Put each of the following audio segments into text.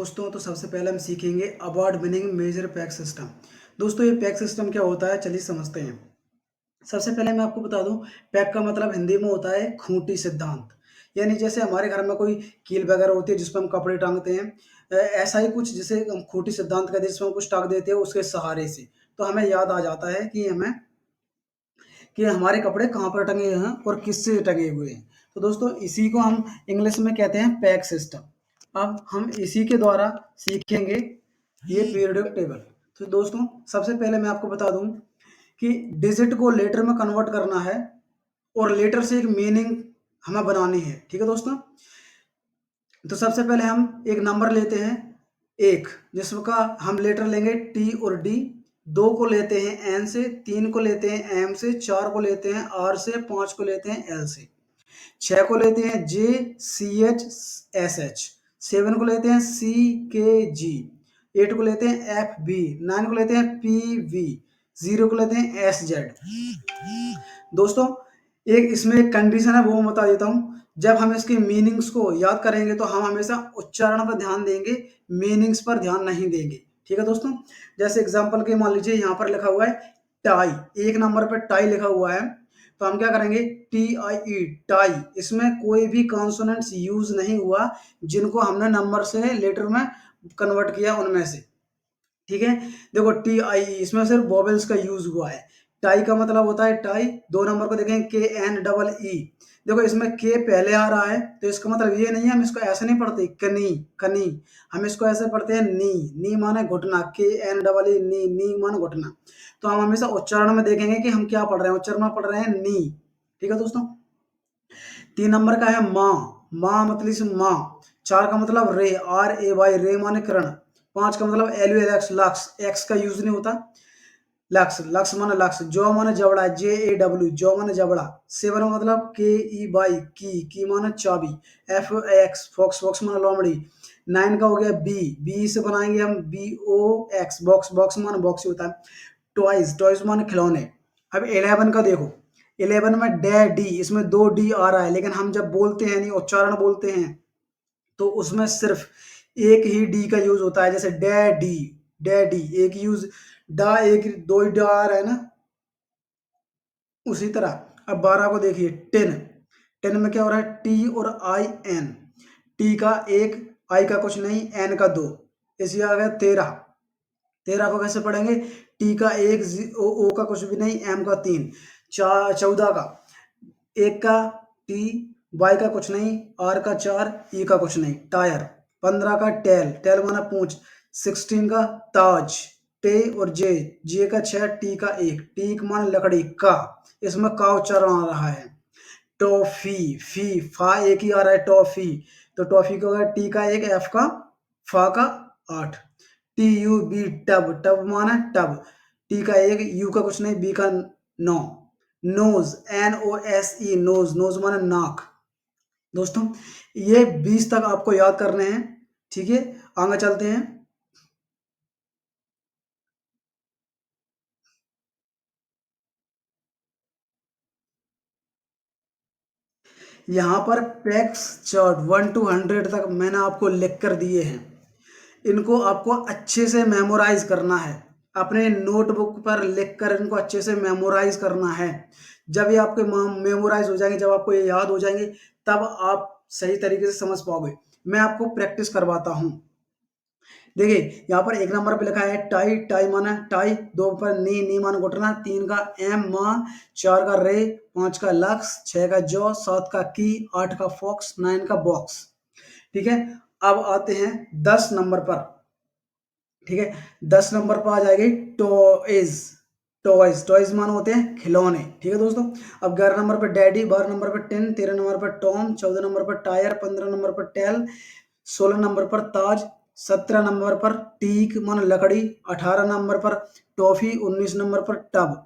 दोस्तों, तो सबसे पहले हम सीखेंगे award winning major pack system. दोस्तों, ये पैक सिस्टम क्या होता है, चलिए समझते हैं। सबसे पहले मैं आपको बता दूं, पैक का मतलब हिंदी में होता है खूंटी सिद्धांत। यानी जैसे हमारे घर में कोई कील वगैरह होती है जिस पर हम कपड़े टांगते हैं, ऐसा ही कुछ जिसे हम खूंटी सिद्धांत कहते हैं, जिसमें हम कुछ टांग देते हैं उसके सहारे से। तो हमें याद आ जाता है कि हमारे कपड़े कहाँ पर टंगे हैं और किससे टंगे हुए हैं। तो दोस्तों, इसी को हम इंग्लिश में कहते हैं पैक सिस्टम। अब हम इसी के द्वारा सीखेंगे ये पीरियोडिक टेबल। तो दोस्तों, सबसे पहले मैं आपको बता दूं कि डिजिट को लेटर में कन्वर्ट करना है और लेटर से एक मीनिंग हमें बनानी है। ठीक है दोस्तों, तो सबसे पहले हम एक नंबर लेते हैं एक, जिसका हम लेटर लेंगे टी और डी। दो को लेते हैं एन से, तीन को लेते हैं एम से, चार को लेते हैं आर से, पांच को लेते हैं एल से, छह को लेते हैं J C H S H, seven को लेते हैं सी के जी, एट को लेते हैं एफ बी, नाइन को लेते हैं पी वी, जीरो को लेते हैं एस जेड। दोस्तों, एक इसमें एक कंडीशन है, वो मैं बता देता हूँ। जब हम इसके मीनिंग्स को याद करेंगे तो हम हमेशा उच्चारण पर ध्यान देंगे, मीनिंग्स पर ध्यान नहीं देंगे। ठीक है दोस्तों, जैसे एग्जांपल के मान लीजिए यहाँ पर लिखा हुआ है टाई, एक नंबर पर टाई लिखा हुआ है, तो हम क्या करेंगे, टी आई ई टाई। इसमें कोई भी कॉन्सोनेंट्स यूज नहीं हुआ जिनको हमने नंबर से लेटर में कन्वर्ट किया उनमें से। ठीक है, देखो टी आई इसमें सिर्फ वोवेल्स का यूज हुआ है। टाई का मतलब होता है टाई। दो नंबर को देखें के एन डबल ई, देखो इसमें के पहले आ रहा है, तो इसका मतलब ये नहीं है हम इसको ऐसे नहीं पढ़ते कनी कनी, हम इसको ऐसे पढ़ते हैं नी। नी माने घुटना, के एन डबल ई नी, नी माने घुटना। तो हम हमेशा उच्चारण में देखेंगे कि हम क्या पढ़ रहे हैं, उच्चारण में पढ़ रहे हैं नी। ठीक है दोस्तों, तीन नंबर का है माँ, माँ मतलब इस माँ। चार का मतलब रे, आर ए वाई, रे माने किरण। पांच का मतलब L U L x, lux, x का यूज नहीं होता। लक्स, लक्स माने लक्स। जौ माने जबड़ा, जे ए डब्ल्यू, जौ माने जबड़ा। सेवन का मतलब के ई बाई, की माने चाबी। एफ एक्स, फॉक्स, फॉक्स माने लोमड़ी। नाइन का हो गया बी, बी से बनाएंगे हम B O X, box, box माने बॉक्स ही होता है। टॉयज, टॉयज माने खिलौने। अब 11 का देखो, 11 में डैडी, इसमें दो डी आ रहा है, लेकिन हम जब बोलते हैं नहीं उच्चारण बोलते हैं तो उसमें सिर्फ एक ही डी का यूज होता है। जैसे डैडी, डैडी एक यूज, डा एक दो ही डा आ रहा है ना, उसी तरह। अब 12 को देखिए, टेन, टेन में क्या हो रहा है, टी और आई एन, टी का एक, आई का कुछ नहीं, एन का दो। इसी आ गया 13, 13 को कैसे पढ़ेंगे, टी का एक, ओ का कुछ भी नहीं, एम का तीन। 14 का एक का टी, वाई का कुछ नहीं, आर का चार, ई का कुछ नहीं, टायर। 15 का टेल, टेल माना पूंछ। 16 का ताज, टे और जे, जे का छह, टी का एक, टी का मान लकड़ी का, इसमें का उच्चारण आ रहा है। टॉफी, फी, फा एक ही आ रहा है टॉफी, तो टॉफी का होगा टी का एक, एफ का, फा का आठ। T U B tub, tub माना टब, टी का एक, यू का कुछ नहीं, बी का नौ। Nose, N O S E, nose, nose माना नाक। दोस्तों, ये 20 तक आपको याद करने हैं। ठीक है, आगे चलते हैं। यहाँ पर पैक्स चार्ट 1 to 100 तक मैंने आपको लिख कर दिए हैं। इनको आपको अच्छे से मेमोराइज करना है, अपने नोटबुक पर लिखकर इनको अच्छे से मेमोराइज करना है। जब ये आपके मेमोराइज हो जाएंगे, जब आपको ये याद हो जाएंगे, तब आप सही तरीके से समझ पाओगे। मैं आपको प्रैक्टिस करवाता हूँ। देखिए यहाँ पर एक नंबर पे लिखा है टाई, टाई माना टाई। दो पर नी, नी माना घुटना। तीन का एम माँ, चार का रे, पांच का लक्स, छह का जौ, सात का की, आठ का फॉक्स, नाइन का बॉक्स। ठीक है, अब आते हैं 10 नंबर पर। ठीक है, 10 नंबर पर आ जाएगी टॉयज, टॉयज, टॉयज मान होते हैं खिलौने। ठीक है दोस्तों, अब 11 नंबर पर डैडी, 12 नंबर पर टिन, 13 नंबर पर टॉम, 14 नंबर पर टायर, 15 नंबर पर टेल, 16 नंबर पर ताज, 17 नंबर पर टीक मन लकड़ी, 18 नंबर पर टॉफी, 19 नंबर पर टब।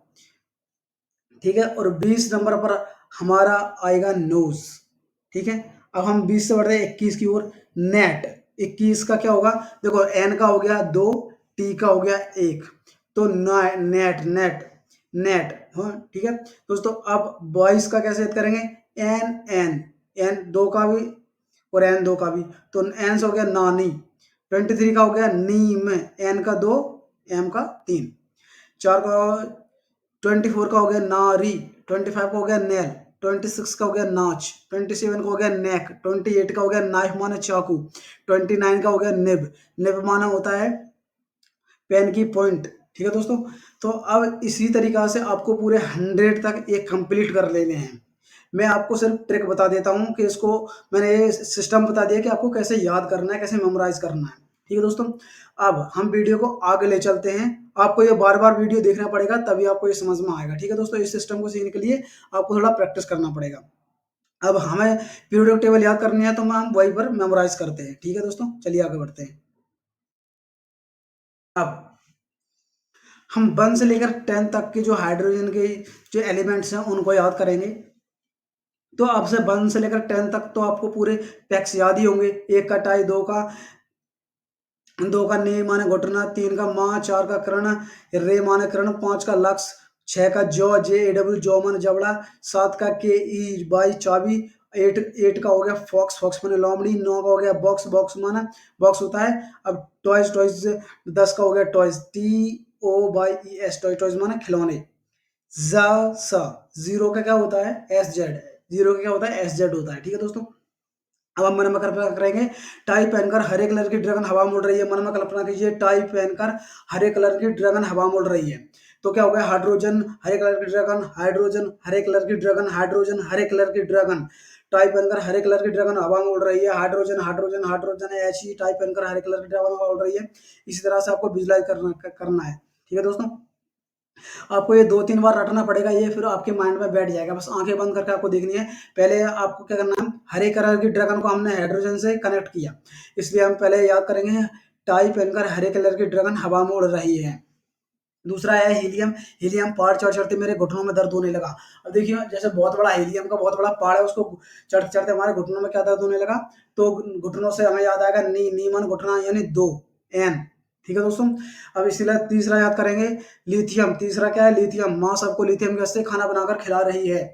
ठीक है, और 20 नंबर पर हमारा आएगा नोज। ठीक है, अब हम 20 से बढ़ते हैं 21 की ओर। नेट, 21 का क्या होगा, देखो एन का हो गया दो, टी का हो गया एक, तो नेट, नेट, नेट। हाँ ठीक है दोस्तों, अब 22 का कैसे याद करेंगे, एन एन, एन दो का भी और एन दो का भी, तो एन से हो गया नानी, 23 का हो गया नीम, एन का 2, एम का 3। 4 का 24 का हो गया नारी, 25 का हो गया नेल, 26 का हो गया नाच, 27 का हो गया नेक, 28 का हो गया नाइफ माना चाकू, 29 का हो गया निब, निब माना होता है पेन की पॉइंट। ठीक है दोस्तों, तो अब इसी तरीका से आपको पूरे 100 तक ये कंप्लीट कर लेने हैं। मैं आपको सिर्फ ट्रिक बता देता हूँ कि इसको, मैंने ये सिस्टम बता दिया कि आपको कैसे याद करना है, कैसे मेमोराइज करना है। ठीक है दोस्तों, अब हम वीडियो को आगे ले चलते हैं। आपको ये बार बार वीडियो देखना पड़ेगा, तभी आपको ये समझ में आएगा। ठीक है दोस्तों, इस सिस्टम को सीखने के लिए आपको थोड़ा प्रैक्टिस करना पड़ेगा। अब हमें पीरियोडिक टेबल याद करनी है, तो हम वहीं पर मेमोराइज करते हैं। ठीक है दोस्तों, चलिए आगे बढ़ते हैं। अब हम 1 से लेकर 10 तक के जो हाइड्रोजन के जो एलिमेंट्स हैं उनको याद करेंगे। तो आपसे 1 से लेकर 10 तक तो आपको पूरे टैक्स याद ही होंगे। 1 का टाई, 2 का ने माने घुटना, 3 का माँ, 4 का कर्ण, रे माने कर्ण, 5 का लक्स, 6 का जौ, जे ए डब्ल्यू जौ माने जबड़ा, 7 का के ई बाई चाबी, 8 का हो गया फॉक्स, फॉक्स माने लोमड़ी, 9 का हो गया बॉक्स, बॉक्स माना बॉक्स होता है। अब टॉयज, टॉयज 10 का हो गया toys, T O Y E S, toy, toys माने खिलौने। ज स, जीरो का क्या होता है एस जेड, जीरो का क्या होता है एस जेड होता है। ठीक है दोस्तों, अब हम मन में कल्पना करेंगे, टाई पहनकर हरे कलर की ड्रैगन हवा में उड़ रही है। मन में कल्पना कीजिए, टाई पहनकर हरे कलर की ड्रैगन हवा में उड़ रही है। तो क्या हो गया, हाइड्रोजन हरे कलर की ड्रैगन, हाइड्रोजन हरे कलर की ड्रैगन, हाइड्रोजन हरे कलर की ड्रैगन। टाई पहनकर हरे कलर की ड्रैगन हवा में उड़ रही है, हाइड्रोजन हाइड्रोजन हाइड्रोजन ऐसी टाई पहनकर हरे कलर की ड्रैगन हवा में उड़ रही है। इसी तरह से आपको विजुलाइज करना है। ठीक है दोस्तों, आपको ये 2-3 बार रटना पड़ेगा, ये फिर आपके माइंड में बैठ जाएगा। बस आंखें बंद करके आपको देखनी है। पहले आपको क्या करना है, हरे कलर की ड्रैगन को हमने हाइड्रोजन से कनेक्ट किया, इसलिए हम पहले याद करेंगे, टाई पहनकर हरे कलर की ड्रैगन हवा में उड़ रही है। दूसरा है हीलियम, हीलियम पहाड़ चढ़-चढ़ते मेरे घुटनों में दर्द होने लगा। अब देखिए, जैसे बहुत बड़ा हीलियम का बहुत बड़ा पहाड़ है, उसको चढ़ते-चढ़ते हमारे घुटनों में क्या दर्द होने लगा, तो घुटनों से हमें याद आएगा नी, नीमन घुटना यानी 2 एन। ठीक है दोस्तों, अब इसीलिए तीसरा याद करेंगे, लिथियम। तीसरा क्या है, लिथियम, माँ सबको लिथियम गैस से खाना बनाकर खिला रही है।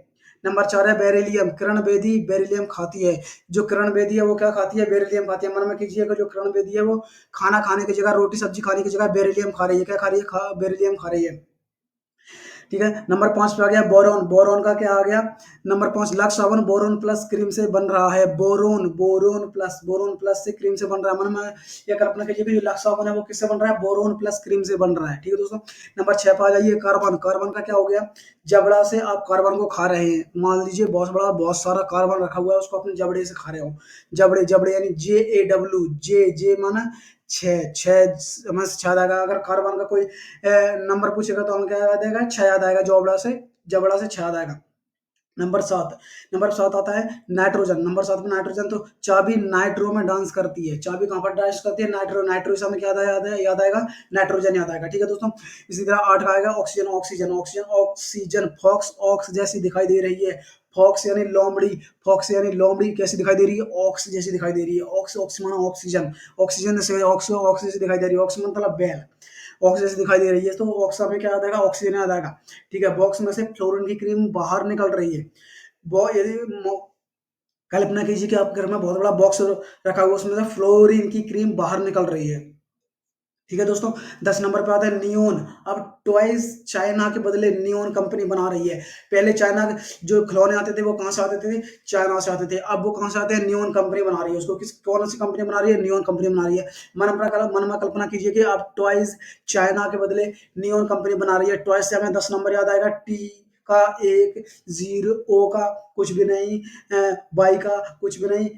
नंबर 4 है बेरिलियम, किरण बेदी बेरिलियम खाती है। जो किरण बेदी है वो क्या खाती है, बेरिलियम खाती है। मन में कीजिएगा, जो किरण बेदी है वो खाना खाने की जगह, रोटी सब्जी खाने की जगह बेरिलियम खा रही है। क्या खा रही है, बेरिलियम खा रही है। ठीक है, नंबर 5 पे आ गया बोरॉन, बोरॉन का क्या आ गया, नंबर 5 लक्स साबुन बोरॉन प्लस क्रीम से बन रहा है। बोरोन, बोरोन प्लस से क्रीम से बन रहा है। मन में ये कल्पना कीजिए कि जो लक्स साबुन है वो किससे बन रहा है, बोरोन प्लस क्रीम से बन रहा है। ठीक है दोस्तों, नंबर 6 पे आ जाइए, कार्बन। कार्बन का क्या हो गया, जबड़ा से आप कार्बन को खा रहे हैं। मान लीजिए बहुत सारा कार्बन रखा हुआ है, उसको अपने जबड़े से खा रहे हो। जबड़े, जबड़े यानी जे ए डब्ल्यू, जे जे माना 6, 6 हमें याद आएगा। अगर कार्बन का कोई नंबर पूछेगा तो हमें क्या याद आएगा, 6 याद आएगा, जबड़ा से 6 याद आएगा। नंबर 7 आता है नाइट्रोजन। नंबर 7 में नाइट्रोजन, तो चाबी नाइट्रो में डांस करती है। चाबी कहाँ पर डांस करती है, नाइट्रो, नाइट्रो से हमें क्या याद आएगा, नाइट्रोजन याद आएगा। ठीक है दोस्तों, इसी तरह 8 का आएगा oxygen, oxygen, oxygen, oxygen, fox ox जैसी दिखाई दे रही है। फॉक्स यानी लोमड़ी, फॉक्स यानी लोमड़ी कैसी दिखाई दे रही है, ऑक्स जैसी दिखाई दे रही है। ऑक्स, ऑक्स माना ऑक्सीजन, ऑक्सीजन से ऑक्स, ऑक्स जैसी दिखाई दे रही है। ऑक्स मतलब बैल, ऑक्स जैसी दिखाई दे रही है, तो ऑक्स हमें क्या याद आएगा, ऑक्सीजन याद आएगा। ठीक है, बॉक्स में से फ्लोरीन की क्रीम बाहर निकल रही है। यदि कल्पना कीजिए कि आपके घर में बहुत बड़ा बॉक्स रखा हुआ है, उसमें से फ्लोरीन की क्रीम बाहर निकल रही है। ठीक है दोस्तों, 10 नंबर पे आता है नियोन। अब टॉयज चाइना के बदले नियोन कंपनी बना रही है। पहले चाइना के जो खिलौने आते थे वो कहाँ से आते थे, चाइना से आते थे। अब वो कहाँ से आते हैं, नियोन कंपनी बना रही है उसको। कौन सी कंपनी बना रही है, नियोन कंपनी बना रही है। मन में कल्पना कीजिए कि अब टॉयज चाइना के बदले नियोन कंपनी बना रही है। टॉयज से हमें 10 नंबर याद आएगा, टी का 1, जीरो, ओ का कुछ भी नहीं, बाई का कुछ भी नहीं,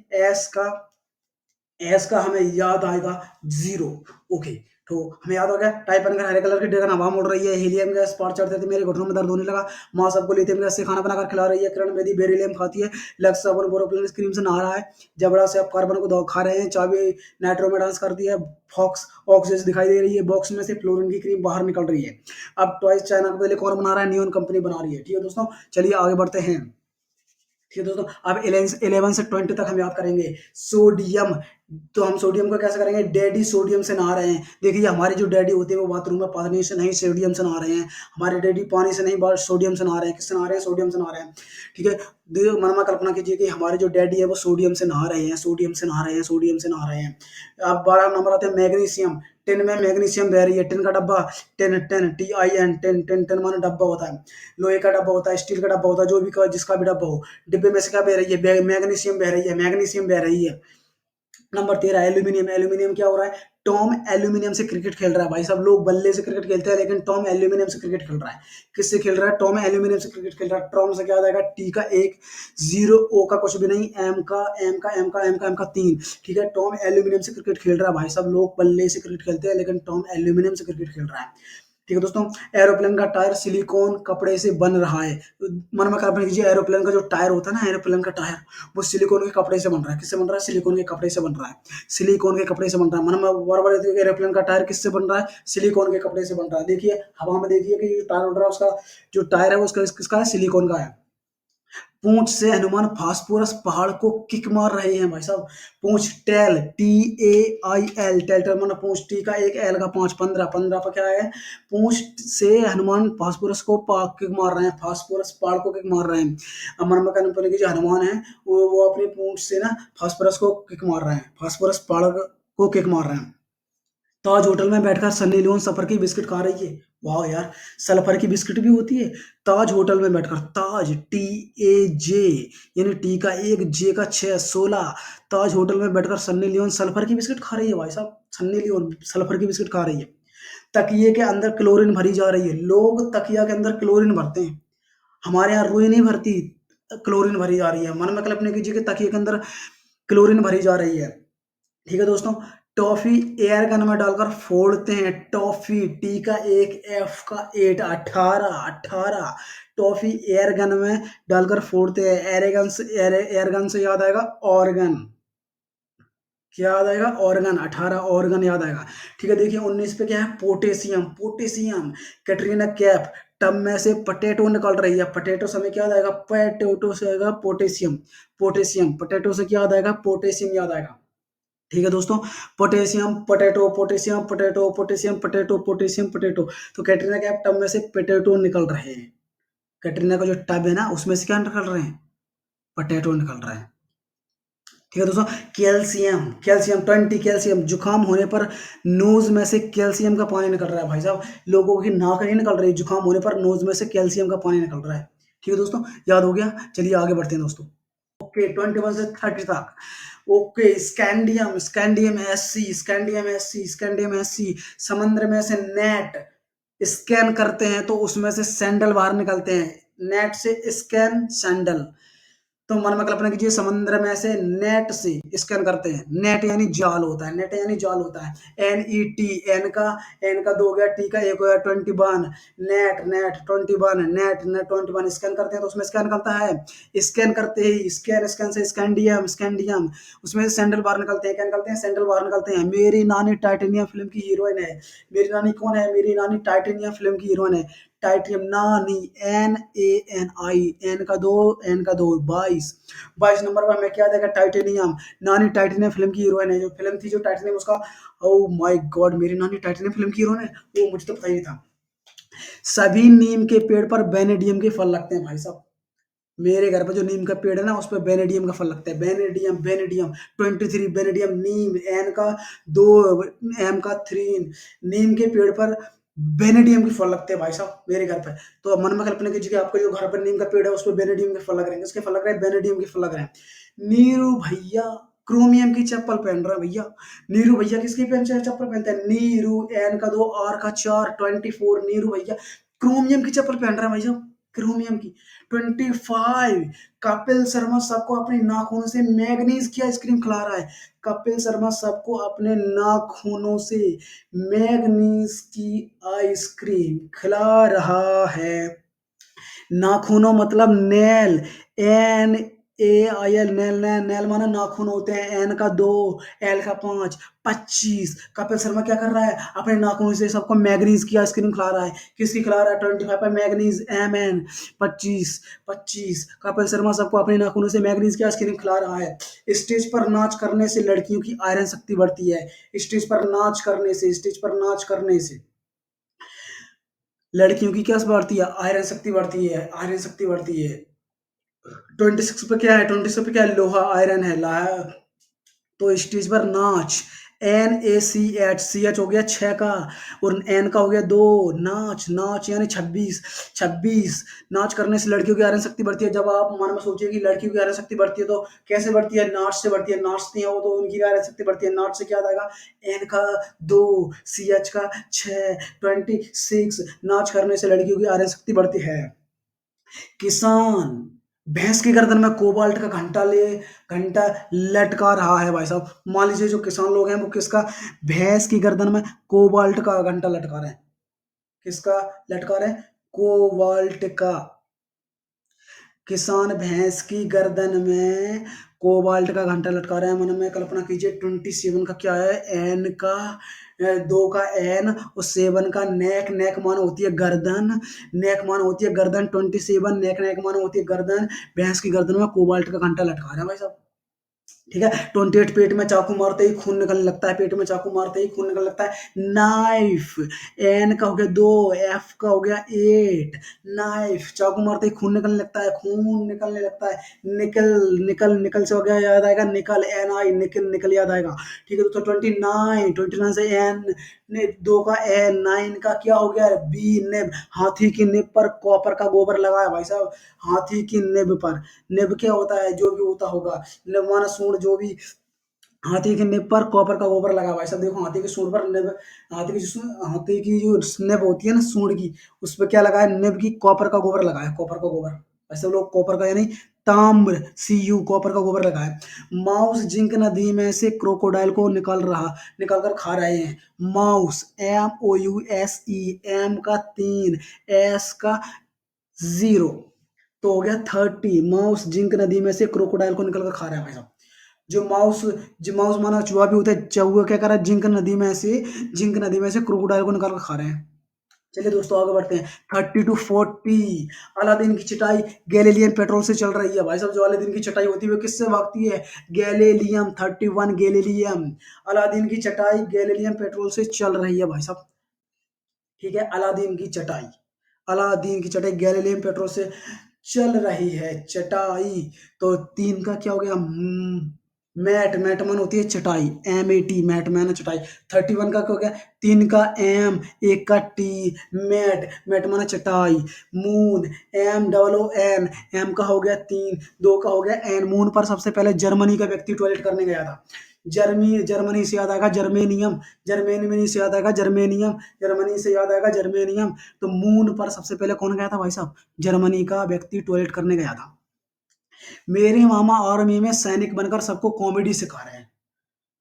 एस का हमें याद आएगा 0। ओके, तो हमें याद हो गया, टाइप बनकर हरे कलर की ड्रैगन हवा में उड़ रही है। हीलियम गैस पार चढ़ते थे मेरे घुटनों में दर्द होने लगा। माँ सबको लिथियम गैस से खाना बनाकर खिला रही है। किरण बेदी बेरिलियम खाती है। लक्स साबुन बोरोप्लिन क्रीम से नहा रहा है। जबड़ा से आप कार्बन को खा रहे हैं। चाबी नाइट्रो में डांस करती है। फॉक्स ऑक्सीजन दिखाई दे रही है। बॉक्स में से फ्लोरीन की क्रीम बाहर निकल रही है। अब टॉयज चाइना के पहले कौन बना रहा है, नियोन कंपनी बना रही है। ठीक है दोस्तों, चलिए आगे बढ़ते हैं। ठीक है दोस्तों, अब 11 से 20 तक हम याद करेंगे। सोडियम, तो हम सोडियम को कैसे करेंगे, डैडी सोडियम से नहा रहे हैं। देखिए हमारे जो डैडी होते हैं वो बाथरूम में पानी से नहीं सोडियम से नहा रहे हैं। हमारे डैडी पानी से नहीं सोडियम से नहा रहे हैं। किससे नहा रहे हैं, सोडियम से नहा रहे हैं। ठीक है, मन में कल्पना कीजिए कि हमारे जो डैडी है वो सोडियम से नहा रहे हैं, सोडियम से नहा रहे हैं, सोडियम से नहा रहे हैं। अब 12 नंबर आते हैं मैग्नीशियम। टिन में मैग्नीशियम बह रही है, टिन का डब्बा, tin tin TIN, tin tin tin माने डब्बा होता है, लोहे का डब्बा होता है, स्टील का डब्बा होता है, जो भी जिसका भी डब्बा हो, डिब्बे में से क्या बह रही है, मैग्नीशियम बह रही है, मैग्नीशियम बह रही है। Number 13 aluminium. एल्यूमिनियम क्या हो रहा है, टॉम एल्यूमिनियम से क्रिकेट खेल रहा है। भाई साहब लोग बल्ले से क्रिकेट खेलते हैं, लेकिन टॉम एल्यूमिनियम से क्रिकेट खेल रहा है। किससे खेल रहा है, टॉम एल्यूमिनियम से क्रिकेट खेल रहा है। टॉम से क्या आ जाएगा, टी का एक, जीरो, ओ का कुछ भी नहीं, एम का तीन। ठीक है, टॉम एल्यूमिनियम से क्रिकेट खेल रहा है। भाई साहब लोग बल्ले से क्रिकेट खेलते हैं, लेकिन टॉम एल्यूमिनियम से क्रिकेट खेल रहा है। ठीक है दोस्तों, एरोप्लेन का टायर सिलिकॉन कपड़े से बन रहा है। मन में कल्पना कीजिए, एरोप्लेन का जो टायर होता है ना, एरोप्लेन का टायर, वो सिलिकॉन के कपड़े से बन रहा है। किससे बन रहा है, सिलिकॉन के कपड़े से बन रहा है। सिलिकॉन के कपड़े से बन रहा है। मन में बराबर, एरोप्लेन का टायर किससे बन रहा है, सिलिकॉन के कपड़े से बन रहा है। देखिए हवा में, देखिए कि जो टायर उड़ रहा है उसका जो टायर है वो उसका किसका है, सिलिकॉन का है। पूंछ से हनुमान फास्फोरस पहाड़ को किक मार रहे हैं। भाई साहब पूंछ, टेल, TAIL, टेल माना पूंछ, टी का एक, एल का पांच, 15, 15 पर क्या है, पूंछ से हनुमान फास्फोरस को किक मार रहे हैं, फास्फोरस पहाड़ को किक मार रहे हैं। अब मन में कहने पर कि जो हनुमान है वो अपनी पूंछ से ना फास्फोरस को किक मार रहे हैं, फास्फोरस पहाड़ को किक मार रहे हैं। ताज होटल में बैठकर सन्नी लियोन सफर की बिस्किट खा रही है। वाह यार, सल्फर की बिस्किट भी होती है। ताज होटल में बैठकर, ताज, TAJ, यानी टी का एक, जे का छह, 16, ताज होटल में बैठकर सन्नी लियोन सल्फर की बिस्किट खा रही है। भाई साहब सन्नी लियोन सल्फर की बिस्किट खा रही है। तकिए के अंदर क्लोरीन भरी जा रही है। लोग तकिया के अंदर क्लोरीन भरते हैं, हमारे यहाँ रुई नहीं भरती, क्लोरीन भरी जा रही है। मन में कल्पना कीजिए कि तकिए के अंदर क्लोरीन भरी जा रही है। ठीक है दोस्तों, टॉफी एयर गन में डालकर फोड़ते हैं। टॉफी, टी का एक, एफ का एट, 18, 18, टॉफी एयर गन में डालकर फोड़ते हैं। एयर गन से याद आएगा ऑर्गन, क्या याद आएगा, ऑर्गन, 18 ऑर्गन याद आएगा। ठीक है, देखिए 19 पे क्या है, potassium, potassium. Katrina Kaif tub में से पटेटो निकल रही है। पटेटो से हमें क्या याद आएगा, पटेटो से आएगा पोटेशियम, पोटेशियम, पटेटो से क्या याद आएगा, पोटेशियम याद आएगा। ठीक है दोस्तों, potassium potato, potassium potato, potassium potato, potassium potato. तो कैटरीना कैफ टब में से पोटैटो निकल रहे हैं। कैटरीना का जो टब है ना उसमें से क्या निकल रहे हैं, पोटैटो निकल रहे हैं। ठीक है दोस्तों, कैल्शियम, कैल्शियम 20, कैल्शियम, जुकाम होने पर नोज में से कैल्शियम का पानी निकल रहा है। भाई साहब लोगों की नाक नहीं निकल रही, जुकाम होने पर नोज में से कैल्शियम का पानी निकल रहा है। ठीक है दोस्तों, याद हो गया, चलिए आगे बढ़ते हैं दोस्तों। ओके, 21 से 30 तक। ओके, स्कैंडियम, स्कैंडियम एससी, समुद्र में से नेट स्कैन करते हैं तो उसमें से सैंडल बाहर निकलते हैं। नेट से स्कैन सैंडल, तो मन में कल्पना कीजिए, समुद्र में से नेट से स्कैन करते हैं। नेट यानी जाल होता है, नेट यानी जाल होता है। NET, एन का दो हो गया, टी का एक हो गया, 21, net, net 21, net, net 21, scan करते हैं तो उसमें स्कैन करता है। स्कैन करते ही स्कैन, स्कैन से स्कैंडियम, स्कैंडियम, उसमें से सैंडल बाहर निकलते हैं। क्या निकलते हैं, सैंडल बाहर निकलते हैं। मेरी नानी टाइटेनियम फिल्म की हीरोइन है। मेरी नानी कौन है, मेरी नानी टाइटेनियम फिल्म की हीरोइन है। टाइटेनियम, नानी, NANI, एन का दो 22, 22 नंबर पर हमें क्या देगा, टाइटेनियम। नानी टाइटेनियम फिल्म की हीरोइन है। जो फिल्म थी, जो टाइटेनियम, उसका, ओ माय गॉड, मेरी नानी टाइटेनियम फिल्म की हीरोइन है, वो मुझे तो पता ही नहीं था। सभी नीम के पेड़ पर बेनेडियम के फल लगते हैं। भाई साहब मेरे घर पर जो नीम का पेड़ है ना उस पर बेनेडियम का फल लगता है। बेनेडियम, बेनेडियम 23, बेनेडियम, नीम, एन का दो, एम का 3, नीम के पेड़ पर बेनेडियम के फल लगते हैं। भाई साहब मेरे घर पर, तो अब मन में कल्पना कीजिए कि आपके जो घर पर नीम का पेड़ है उस पर बेनेडियम के फल लग रहे हैं। किसके फल लग रहे हैं, बेनेडियम के फल लग रहे हैं। नीरू भैया क्रोमियम की चप्पल पहन रहा है भैया। नीरू भैया किसकी पहन चप्पल पहनते हैं, नीरू, एन का दो, आर का 4, 24, नीरू भैया क्रोमियम की चप्पल पहन रहा है भाई साहब, क्रोमियम की। 25, कपिल शर्मा सबको अपने नाखूनों से मैग्नीज की आइसक्रीम खिला रहा है। कपिल शर्मा सबको अपने नाखूनों से मैग्नीज की आइसक्रीम खिला रहा है। नाखूनों मतलब nail, A I L nail nail nail माना नाखून होते हैं, एन का 2, एल का 5, 25। कपिल शर्मा क्या कर रहा है, अपने नाखूनों से सबको मैगनीज की आइसक्रीम खिला रहा है। किसकी खिला रहा है, 25 पर manganese M N. 25, 25 Kapil Sharma सबको अपने नाखूनों से मैगनीज की आइसक्रीम खिला रहा है। स्टेज पर नाच करने से लड़कियों की आयरन शक्ति बढ़ती है। स्टेज पर नाच करने से लड़कियों की क्या बढ़ती है, आयरन शक्ति बढ़ती है, आयरन शक्ति बढ़ती है। 26 पे क्या है, 26 पे क्या है, लोहा आयरन है, लोहा। तो स्टेज पर नाच, N A C H, C H हो गया 6 का, और एन का हो गया 2। नाच, नाच यानी 26, 26 नाच करने से लड़कियों की आयरन शक्ति बढ़ती है। जब आप मन में सोचिए कि लड़कियों की आयरन शक्ति बढ़ती है तो कैसे बढ़ती है, नाच से बढ़ती है। नाचती है वो तो उनकी आयरन शक्ति बढ़ती है। नाच से क्या आएगा, एन का 2, सी एच का 6, 26 नाच करने से लड़कियों की आयरन शक्ति बढ़ती है। किसान भैंस की गर्दन में कोबाल्ट का घंटा लटका रहा है भाई साहब। मान लीजिए जो किसान लोग हैं वो किसका, भैंस की गर्दन में कोबाल्ट का घंटा लटका रहे हैं। किसका लटका रहे हैं, कोबाल्ट का। किसान भैंस की गर्दन में कोबाल्ट का घंटा लटका रहे हैं। मन में कल्पना कीजिए, 27 का क्या है, एन का 2 का एन और 7 का नेक। नेक मान होती है गर्दन, नेक मान होती है गर्दन। 27 नेक, नेक मान होती है गर्दन। भैंस की गर्दन में कोबाल्ट का घंटा लटका रहा है भाई साहब। ठीक है। 28 पेट में चाकू मारते ही खून निकलने लगता है, पेट में चाकू मारते ही खून निकलने लगता है। नाइफ, एन का हो गया 2, एफ का हो गया 8। नाइफ, चाकू मारते ही खून निकलने लगता है, खून निकलने लगता है। निकल, निकल, निकल से हो गया याद आएगा, निकल, एन आई, निकल, निकल याद आएगा। ठीक है दोस्तों, 29, 29 से एन ने 2 का एन, 9 का क्या हो गया, बी निब। हाथी की निब पर कॉपर का गोबर लगाया भाई साहब। हाथी की निब पर, निब क्या होता है, जो भी होता होगा, निबवाना सूंड, जो भी। हाथी के निब पर कॉपर का गोबर लगा भाई साहब। देखो हाथी के सूंड पर निब, हाथी की जो निब होती है ना सूंड की, उस पर क्या लगा है, निब की कॉपर का गोबर लगा है, कॉपर का गोबर। ऐसे लोग कॉपर का यानी ताम्र, सी यू, कॉपर का गोबर लगा है। माउस जिंक नदी में से क्रोकोडाइल को निकाल कर खा रहे हैं। Mouse, M O U S E, M का 3, एस का 0, तो हो गया 30। माउस जिंक नदी में से क्रोकोडाइल को निकल कर खा रहा है भाई साहब। जो माउस, जो माउस माना चूहा भी होता है, चूहा क्या कर रहा है, जिंक नदी में से क्रोकोडाइल को निकाल कर खा रहे हैं। चलिए दोस्तों आगे बढ़ते हैं। 30 to 40, अलादीन की चटाई गैलीलियन पेट्रोल से चल रही है भाई साहब। जो अलादीन की चटाई होती है वो किससे भागती है, गैलीलियम। 31 गैलीलियम, अलादीन की चटाई गैलीलियम पेट्रोल से चल रही है भाई साहब। ठीक है, अलादीन की चटाई, अलादीन की चटाई गैलीलियम पेट्रोल से चल रही है, चटाई। तो 3 का क्या हो गया, मैट, मैट मन होती है चटाई, एम ए टी, मैट मैन चटाई। 31 का क्या हो गया, 3 का एम, 1 का टी, मैट, मैट माना चटाई। Moon, M double O N, M का हो गया 3, 2 का हो गया एन। मून पर सबसे पहले जर्मनी का व्यक्ति टॉयलेट करने गया था। जर्मनी से याद आएगा जर्मेनियम, जर्मेनियम से याद आएगा जर्मेनियम, जर्मनी से याद आएगा जर्मेनियम। तो मून पर सबसे पहले कौन गया था भाई साहब, जर्मनी का व्यक्ति टॉयलेट करने गया था। मेरे मामा आर्मी में सैनिक बनकर सबको कॉमेडी सिखा रहे हैं।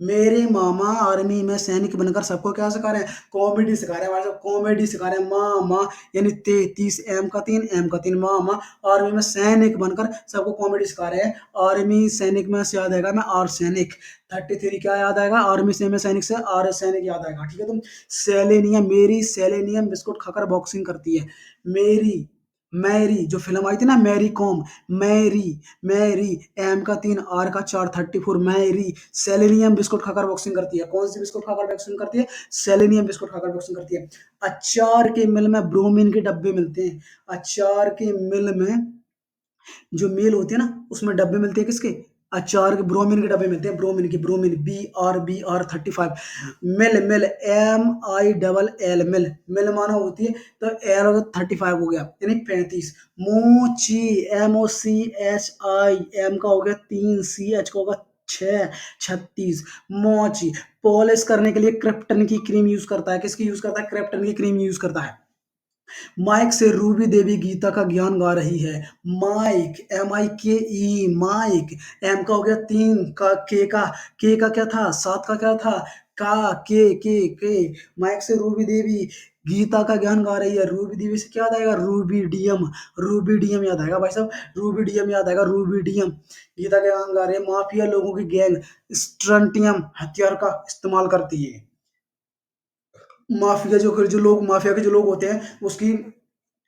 मेरे मामा आर्मी में सैनिक बनकर सबको क्या सिखा रहे हैं, कॉमेडी सिखा रहे हैं भाई साहब, कॉमेडी सिखा रहे हैं। मामा यानी 33, एम का 3, एम का 3, मामा आर्मी में सैनिक बनकर सबको कॉमेडी सिखा रहे हैं। आर्मी सैनिक में से याद आएगा मैं, आर सैनिक। 33 क्या याद आएगा, आर्मी से में सैनिक से आर सैनिक याद आएगा। ठीक है, तुम सेलेनियम, मेरी सेलेनियम बिस्कुट खाकर बॉक्सिंग करती है। मेरी, मैरी जो फिल्म आई थी ना, मैरी कॉम, मैरी, मैरी, एम का 3, आर का 4, 34 मैरी सेलेनियम बिस्कुट खाकर बॉक्सिंग करती है। कौन सी बिस्कुट खाकर बॉक्सिंग करती है, सेलेनियम बिस्कुट खाकर बॉक्सिंग करती है। अचार के मिल में ब्रोमीन के डब्बे मिलते हैं। अचार के मिल में जो मेल होती है ना, उसमें डब्बे मिलते हैं किसके, अचार के, ब्रोमीन के डब्बे मिलते हैं, ब्रोमीन की, bromine, B R 35। Mill, mill, M I double L, mill, mill माना होती है, तो एल 35 हो गया यानी 35। मोची, M O C H I, M का हो गया 3, सी एच का होगा 6, 36। मोची पॉलिश करने के लिए क्रिप्टन की क्रीम यूज करता है। किसकी यूज करता है, क्रिप्टन की क्रीम यूज करता है। माइक से रूबी देवी गीता का ज्ञान गा रही है। माइक, एम आई के ई, माइक, एम का हो गया 3 का, के का क्या था, 7 का क्या था, का, के, माइक से रूबी देवी गीता का ज्ञान गा रही है। रूबी देवी से क्या याद आएगा? रूबीडियम, रूबीडियम याद आएगा भाई साहब, रूबीडियम याद आएगा, रूबीडियम। गीता का गान गा रहे हैं। माफिया लोगों की गैंग स्ट्रंटियम हथियार का इस्तेमाल करती है। माफिया जो लोग माफिया के जो लोग होते हैं उसकी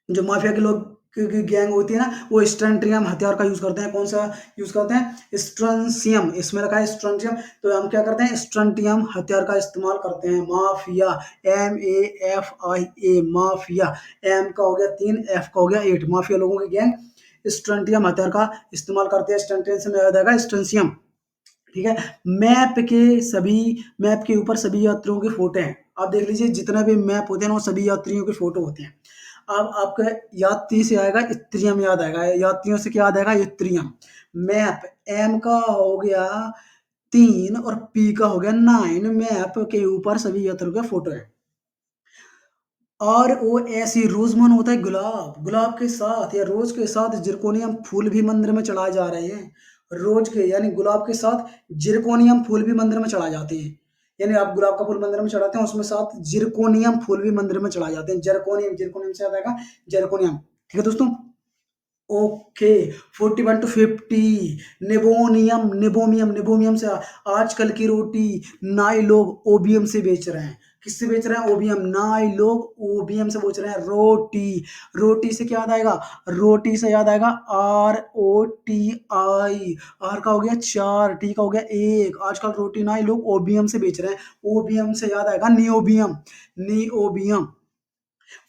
जो माफिया के लोग की गैंग होती है ना, वो स्ट्रंटियम हथियार का यूज करते हैं। कौन सा यूज करते हैं? स्ट्रंसियम, इसमें रखा है स्ट्रंटियम। तो हम क्या करते हैं? स्ट्रंटियम हथियार का इस्तेमाल करते हैं। Mafia, MAFIA, mafia. एम का हो गया 3, एफ का हो गया 8, माफिया लोगों की गैंग स्ट्रंटियम हथियार का इस्तेमाल करते हैं। स्ट्रंटियम से याद आएगा स्ट्रंसियम। ठीक है। मैप के ऊपर सभी यात्रियों के फोटो हैं। आप देख लीजिए, जितना भी मैप होते हैं ना, वो सभी यात्रियों के फोटो होते हैं। अब आपका यात्री से आएगा इत्रियम याद आएगा। यात्रियों से क्या याद आएगा? इत्रियम। मैप, एम का हो गया 3 और पी का हो गया 9, मैप के ऊपर सभी यात्रियों के फोटो है। और वो ऐसी रोजमन होता है गुलाब, गुलाब के साथ या रोज के साथ जिरकोनियम फूल भी मंदिर में चढ़ाए जा रहे हैं। रोज के यानी गुलाब के साथ जिरकोनियम फूल भी मंदिर में चढ़ाए जाते हैं। यानी आप गुलाब का फूल मंदिर में चढ़ाते हैं, उसमें साथ जिरकोनियम फूल भी मंदिर में चढ़ाए जाते हैं। जरकोनियम, जिरकोनियम से आता है जरकोनियम। ठीक है दोस्तों। ओके। 41 to 50 निबोनियम, निबोमियम से आजकल की रोटी नाई लोग ओबियम से बेच रहे हैं। किससे बेच रहे हैं? ओबियम। नाई लोग ओबियम से बेच रहे हैं। रोटी, रोटी से क्या याद आएगा? रोटी से याद आएगा ROTI। आर का हो गया 4, टी का हो गया 1। आजकल रोटी नाई लोग ओबियम से बेच रहे हैं। ओबियम से याद आएगा नियोबियम, नियोबियम।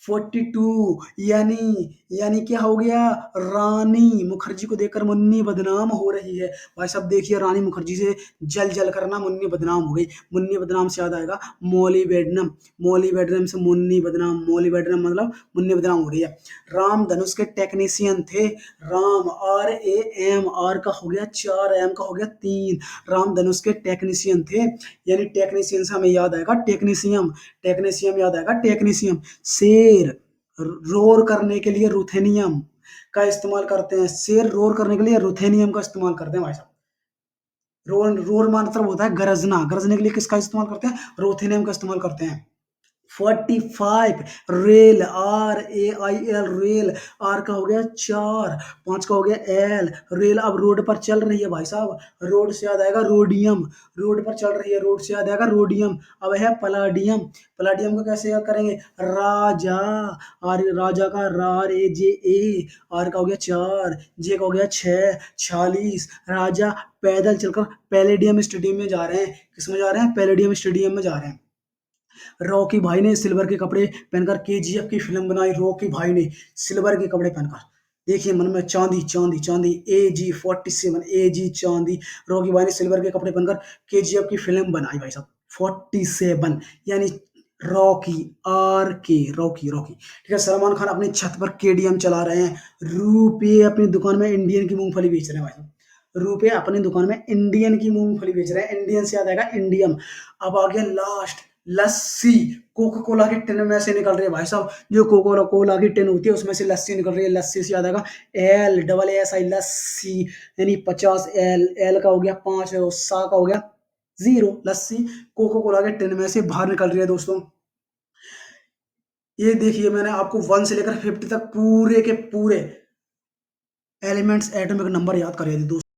42 यानी क्या हो गया? रानी मुखर्जी को देखकर मुन्नी बदनाम हो रही है। भाई साहब देखिए, रानी मुखर्जी से जल जल कर ना मुन्नी बदनाम हो गई। मुन्नी बदनाम से याद आएगा मौलीबेडनम, मौलीबेडनम से मुन्नी बदनाम, मौलीबेडनम मतलब मुन्नी बदनाम हो रही है। राम धनुष के टेक्नीशियन थे। राम, RAM, आर का हो गया 4, एम का हो गया 3, राम धनुष के टेक्नीशियन थे। यानी टेक्नीशियन से हमें याद आएगा टेक्नीशियम, टेक्नीशियम याद आएगा टेक्नीशियम। शेर रोर करने के लिए रुथेनियम का इस्तेमाल करते हैं। शेर रोर करने के लिए रुथेनियम का इस्तेमाल करते हैं भाई साहब। रोर, रोर मतलब होता है गरजना, गरजने के लिए किसका इस्तेमाल करते हैं? रोथेनियम का इस्तेमाल करते हैं। 45 रेल, RAIL, रेल। आर का हो गया 4, 5 का हो गया एल, रेल। अब रोड पर चल रही है भाई साहब, रोड से याद आएगा रोडियम, रोड पर चल रही है, रोड से याद आएगा रोडियम। अब है पलाडियम, पलाडियम को कैसे याद करेंगे? राजा, आर राजा का RAJA, आर का हो गया 4, जे का हो गया 6, 46। राजा पैदल चलकर पैलेडियम स्टेडियम में जा रहे हैं। किस में जा रहे हैं? पैलेडियम स्टेडियम में जा रहे हैं। रॉकी भाई ने सिल्वर के कपड़े पहनकर KGF की फिल्म बनाई। रॉकी भाई ने सिल्वर के कपड़े पहनकर, देखिए मन में चांदी चांदी चांदी, AG47, AG चांदी। रॉकी भाई ने सिल्वर के कपड़े पहनकर KGF की फिल्म बनाई भाई साहब। 47 यानी रॉकी, रॉकी रॉकी। ठीक है। सलमान खान अपनी छत पर KDM चला रहे हैं। रुपये अपनी दुकान में इंडियन की मूंगफली बेच रहे हैं भाई साहब। रुपये अपनी दुकान में इंडियन की मूंगफली बेच रहे हैं। इंडियन से याद आएगा इंडियम। अब आ गया लास्ट, लस्सी। कोका कोला की टिन में से निकल रही है भाई साहब। जो कोका कोला की टिन होती है उसमें से लस्सी निकल रही है। लस्सी से याद आएगा LSSI, लस्सी। यानी 50, एल का हो गया 5 और सा का हो गया 0, लस्सी कोका कोला के टिन में से बाहर निकल रही है दोस्तों। ये देखिए, मैंने आपको 1 से लेकर 50 तक पूरे के पूरे एलिमेंट्स एटॉमिक नंबर याद कर दिए दोस्तों।